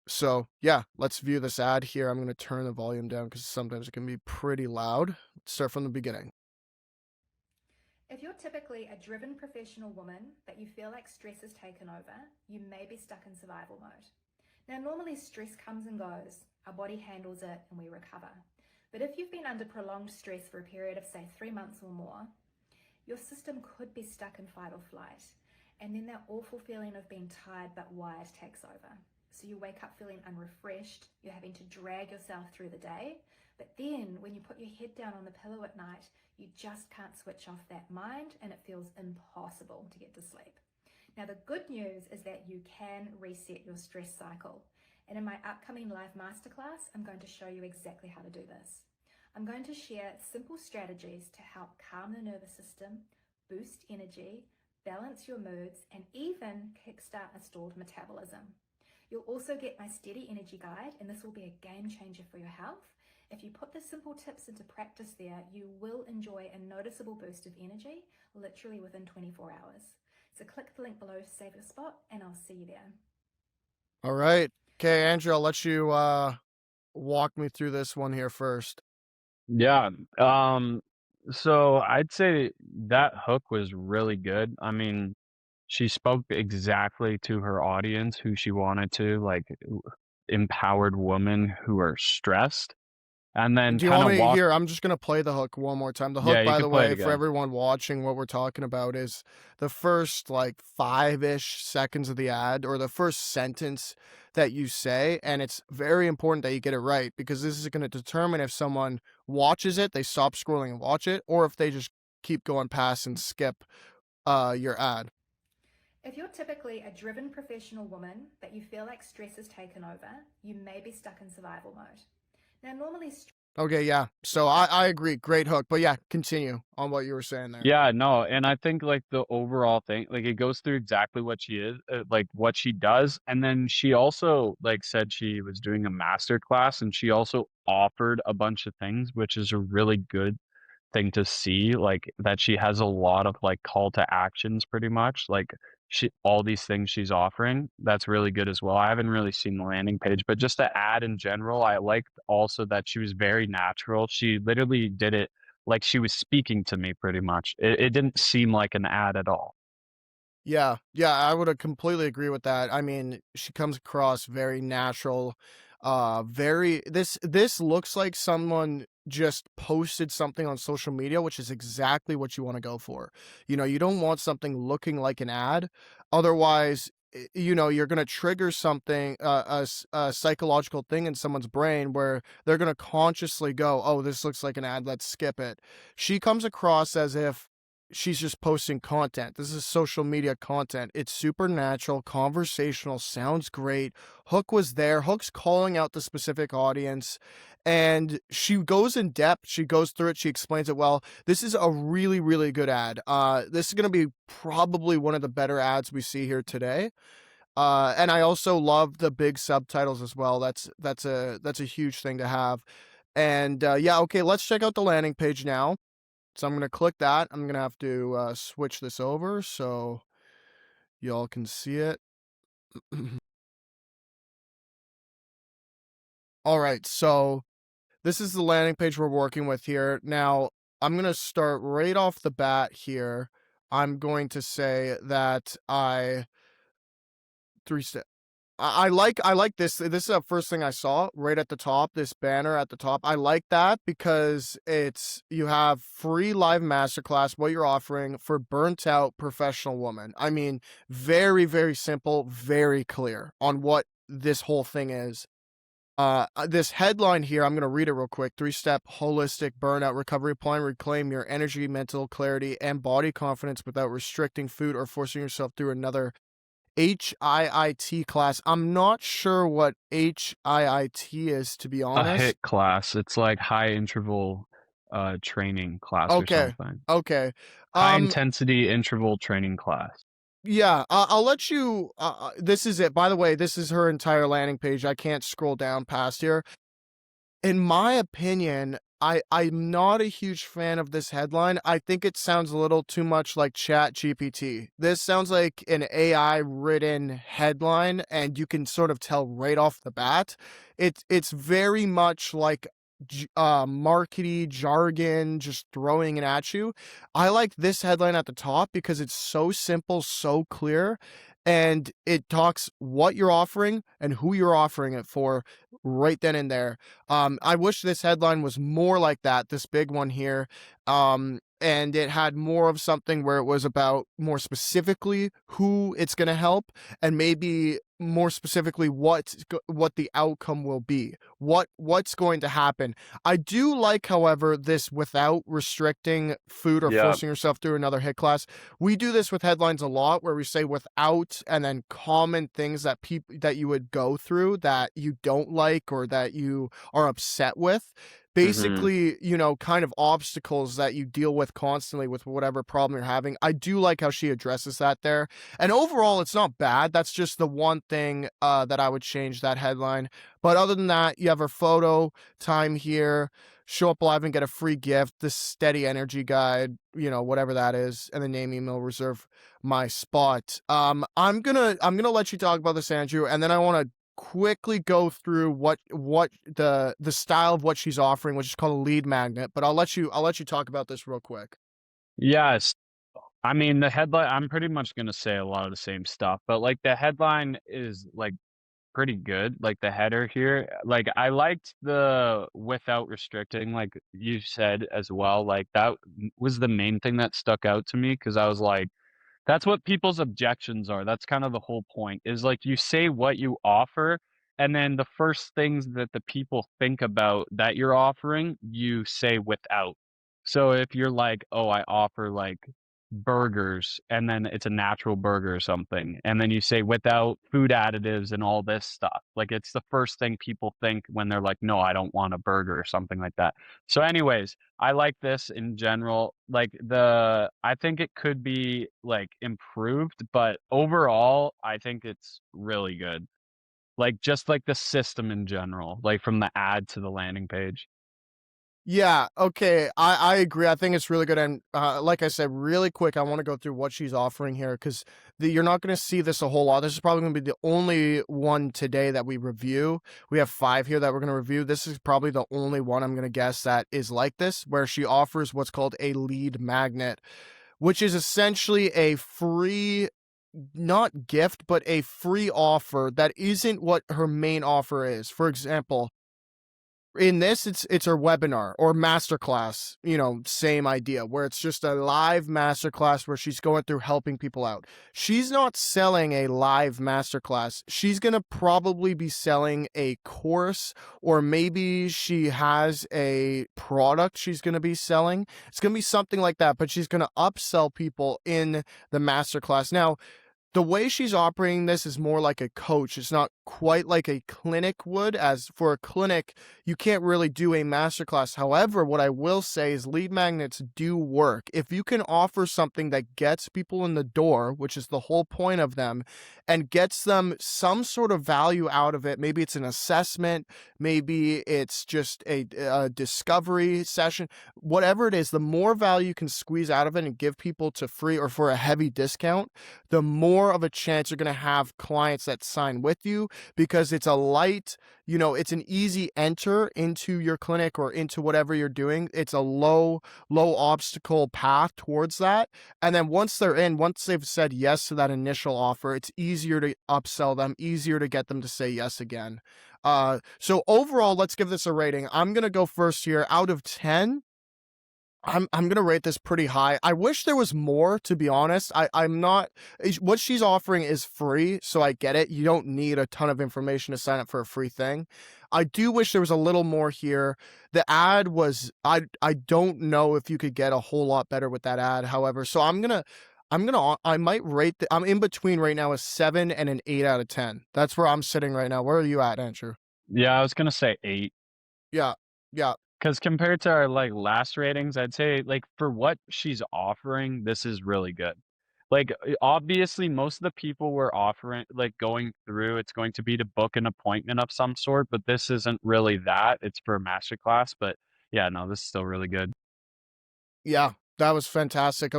So yeah, let's view this ad here. I'm going to turn the volume down because sometimes it can be pretty loud. Let's start from the beginning. If you're typically a driven professional woman, but you feel like stress has taken over, you may be stuck in survival mode. Now, normally stress comes and goes, our body handles it, and we recover. But if you've been under prolonged stress for a period of, say, 3 months or more, your system could be stuck in fight or flight. And then that awful feeling of being tired but wired takes over. So you wake up feeling unrefreshed, you're having to drag yourself through the day. But then when you put your head down on the pillow at night, you just can't switch off that mind and it feels impossible to get to sleep. Now, the good news is that you can reset your stress cycle. And in my upcoming live masterclass, I'm going to show you exactly how to do this. I'm going to share simple strategies to help calm the nervous system, boost energy, balance your moods, and even kickstart a stalled metabolism. You'll also get my steady energy guide, and this will be a game changer for your health. If you put the simple tips into practice there, you will enjoy a noticeable boost of energy literally within 24 hours. So click the link below to save your spot, and I'll see you there. All right. Okay, Andrew, I'll let you walk me through this one here first. Yeah. So I'd say that hook was really good. I mean, she spoke exactly to her audience who she wanted to, like empowered women who are stressed, and then Do you kind want of me walk. here? I'm just going to play the hook one more time. The Yeah, hook, you by the could play it way, for again. everyone watching, what we're talking about is the first like 5-ish seconds of the ad or the first sentence that you say. And it's very important that you get it right because this is going to determine if someone watches it, they stop scrolling and watch it, or if they just keep going past and skip your ad. If you're typically a driven professional woman, but you feel like stress has taken over, you may be stuck in survival mode. Now, normally Okay, yeah. So I agree. Great hook. But yeah, continue on what you were saying there. Yeah, no, and I think like the overall thing, like it goes through exactly what she is, like what she does, and then she also like said she was doing a master class, and she also offered a bunch of things, which is a really good thing to see, like that she has a lot of like call to actions pretty much, like she all these things she's offering. That's really good as well. I haven't really seen the landing page, but just the ad in general, I liked also that she was very natural. She literally did it like she was speaking to me pretty much. It didn't seem like an ad at all. Yeah, I would completely agree with that. I mean, she comes across very natural, very this looks like someone just posted something on social media, which is exactly what you want to go for. You know, you don't want something looking like an ad. Otherwise, you're going to trigger something, a psychological thing in someone's brain where they're going to consciously go, "Oh, this looks like an ad. Let's skip it." She comes across as if she's just posting content. This is social media content. It's supernatural, conversational, sounds great. Hook was there. Hook's calling out the specific audience, and she goes in depth. She goes through it. She explains it well. This is a really, really good ad. This is going to be probably one of the better ads we see here today. And I also love the big subtitles as well. That's a huge thing to have. And yeah, okay, let's check out the landing page now. So I'm going to click that. I'm going to have to switch this over so y'all can see it. All right, so this is the landing page we're working with here. Now, I'm going to start right off the bat here. I'm going to say that I like this. This is the first thing I saw right at the top, this banner at the top. I like that because you have free live masterclass, what you're offering for burnt out professional woman. I mean, very, very simple, very clear on what this whole thing is. This headline here, I'm going to read it real quick. 3-step holistic burnout recovery plan. Reclaim your energy, mental clarity, and body confidence without restricting food or forcing yourself through another HIIT class. I'm not sure what HIIT is, to be A honest. HIT class. It's like high interval training class or Okay. something. Okay. High intensity interval training class. Yeah, I'll let you, this is it. By the way, this is her entire landing page. I can't scroll down past here. In my opinion, I'm not a huge fan of this headline. I think it sounds a little too much like Chat GPT. This sounds like an AI written headline, and you can sort of tell right off the bat. It's very much like markety jargon just throwing it at you. I like this headline at the top because it's so simple, so clear, and it talks what you're offering and who you're offering it for right then and there. I wish this headline was more like that, this big one here. And it had more of something where it was about more specifically who it's going to help, and maybe more specifically what the outcome will be, what's going to happen. I do like, however, this without restricting food or Yeah. forcing yourself through another hit class. We do this with headlines a lot, where we say without and then common things that people that you would go through that you don't like or that you are upset with. Mhm. Basically, kind of obstacles that you deal with constantly with whatever problem you're having. I do like how she addresses that there. And overall, it's not bad. That's just the one thing that I would change that headline. But other than that, you have her photo time here. Show up live and get a free gift. The steady energy guide, whatever that is, and the name, email, reserve my spot. I'm gonna let you talk about this, Andrew, and then I want to quickly go through what the style of what she's offering, which is called a lead magnet. But I'll let you talk about this real quick. Yes. I mean, the headline, I'm pretty much gonna say a lot of the same stuff, but, like, the headline is, like, pretty good, like, the header here. Like, I liked the without restricting, like you said as well, like, that was the main thing that stuck out to me because I was like, that's what people's objections are. That's kind of the whole point, is like you say what you offer, and then the first things that the people think about that you're offering, you say without. So if you're like, "Oh, I offer like burgers," and then it's a natural burger or something, and then you say without food additives and all this stuff. Like it's the first thing people think when they're like, "No, I don't want a burger," or something like that. So anyways, I like this in general. Like I think it could be like improved, but overall, I think it's really good. Like just like the system in general, like from the ad to the landing page. Yeah, okay. I agree. I think it's really good. And like I said, really quick, I want to go through what she's offering here because you're not going to see this a whole lot. This is probably going to be the only one today that we review. We have 5 here that we're going to review. This is probably the only one I'm going to guess that is like this, where she offers what's called a lead magnet, which is essentially a free, not gift, but a free offer that isn't what her main offer is. For example, in this, it's her webinar or masterclass, same idea, where it's just a live masterclass where she's going through helping people out. She's not selling a live masterclass. She's going to probably be selling a course, or maybe she has a product she's going to be selling. It's going to be something like that, but she's going to upsell people in the masterclass. Now, the way she's operating this is more like a coach. It's not quite like a clinic would, as for a clinic, you can't really do a masterclass. However, what I will say is lead magnets do work. If you can offer something that gets people in the door, which is the whole point of them, and gets them some sort of value out of it, maybe it's an assessment, maybe it's just a discovery session, whatever it is, the more value you can squeeze out of it and give people to free or for a heavy discount, the more of a chance you're going to have clients that sign with you, because it's a light, it's an easy enter into your clinic or into whatever you're doing. It's a low obstacle path towards that. And then once they're in, once they've said yes to that initial offer, it's easier to upsell them, easier to get them to say yes again. So overall, let's give this a rating. I'm going to go first here. Out of 10, I'm gonna rate this pretty high. I wish there was more, to be honest. I'm not. What she's offering is free, so I get it. You don't need a ton of information to sign up for a free thing. I do wish there was a little more here. The ad was, I don't know if you could get a whole lot better with that ad. However, so I might rate I'm in between right now, a 7 and an 8 out of 10. That's where I'm sitting right now. Where are you at, Andrew? Yeah, I was gonna say 8. Yeah, yeah. Because compared to our, like, last ratings, I'd say, like, for what she's offering, this is really good. Like, obviously, most of the people we're offering like, going through, it's going to be to book an appointment of some sort, but this isn't really that, it's for a masterclass, but Yeah, no, this is still really good. Yeah, that was fantastic.